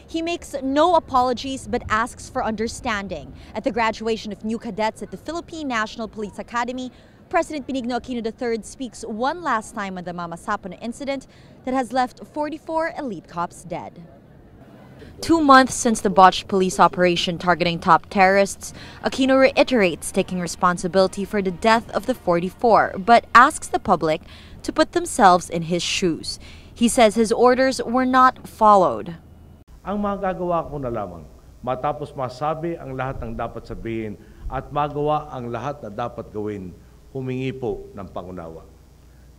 He makes no apologies but asks for understanding. At the graduation of new cadets at the Philippine National Police Academy, President Benigno Aquino III speaks one last time on the Mama Sapano incident that has left 44 elite cops dead. 2 months since the botched police operation targeting top terrorists, Aquino reiterates taking responsibility for the death of the 44, but asks the public to put themselves in his shoes. He says his orders were not followed. Ang magagawa ko na lamang, matapos masabi ang lahat ng dapat sabihin at magawa ang lahat na dapat gawin, humingi po ng pangunawa.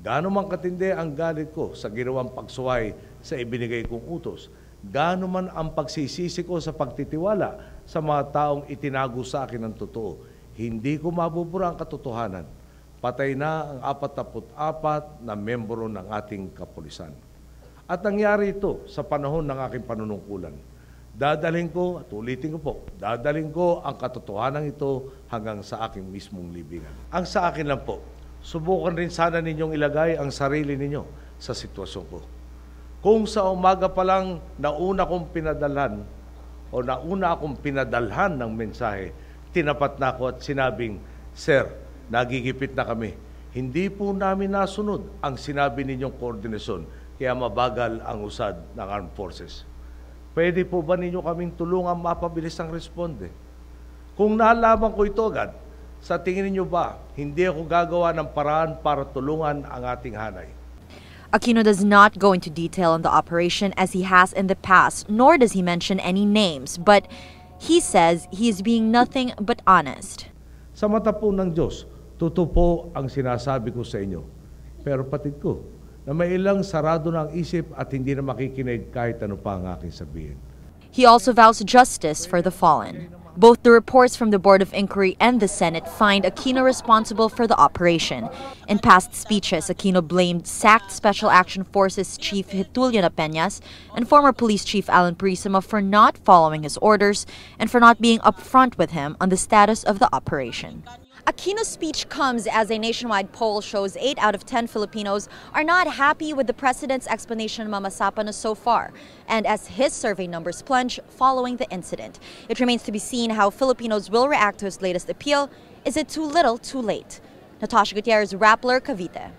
Gaano man katindi ang galit ko sa ginawang pagsuway sa ibinigay kong utos, gaano man ang pagsisisi ko sa pagtitiwala sa mga taong itinago sa akin ng totoo, hindi ko mabubura ang katotohanan. Patay na ang 44 na membro ng ating kapulisan. At nangyari ito sa panahon ng aking panunungkulan. Dadalhin ko, at ulitin ko po, dadalhin ko ang katotohanan ito hanggang sa aking mismong libingan. Ang sa akin lang po, subukan rin sana ninyong ilagay ang sarili ninyo sa sitwasyon ko. Kung sa umaga pa lang nauna akong pinadalhan ng mensahe, tinapat na ako at sinabing, Sir, nagigipit na kami. Hindi po namin nasunod ang sinabi ninyong koordinasyon, kaya mabagal ang usad ng armed forces. Pwede po ba ninyo kaming tulungan mapabilis ang responde? Kung nalaman ko ito agad, sa tingin ninyo ba, hindi ako gagawa ng paraan para tulungan ang ating hanay? Aquino does not go into detail on the operation as he has in the past, nor does he mention any names, but he says he is being nothing but honest. Sa mata po ng Diyos, totoo po ang sinasabi ko sa inyo. Pero patid ko, na may ilang sarado na ang isip at hindi na makikinig kahit ano pa ang aking sabihin. He also vows justice for the fallen. Both the reports from the Board of Inquiry and the Senate find Aquino responsible for the operation. In past speeches, Aquino blamed sacked Special Action Forces Chief Getulio Peñas and former Police Chief Alan Purisima for not following his orders and for not being upfront with him on the status of the operation. Aquino's speech comes as a nationwide poll shows 8 out of 10 Filipinos are not happy with the president's explanation of Mama Sapano so far, and as his survey numbers plunge following the incident. It remains to be seen how Filipinos will react to his latest appeal. Is it too little, too late? Natasha Gutierrez, Rappler, Cavite.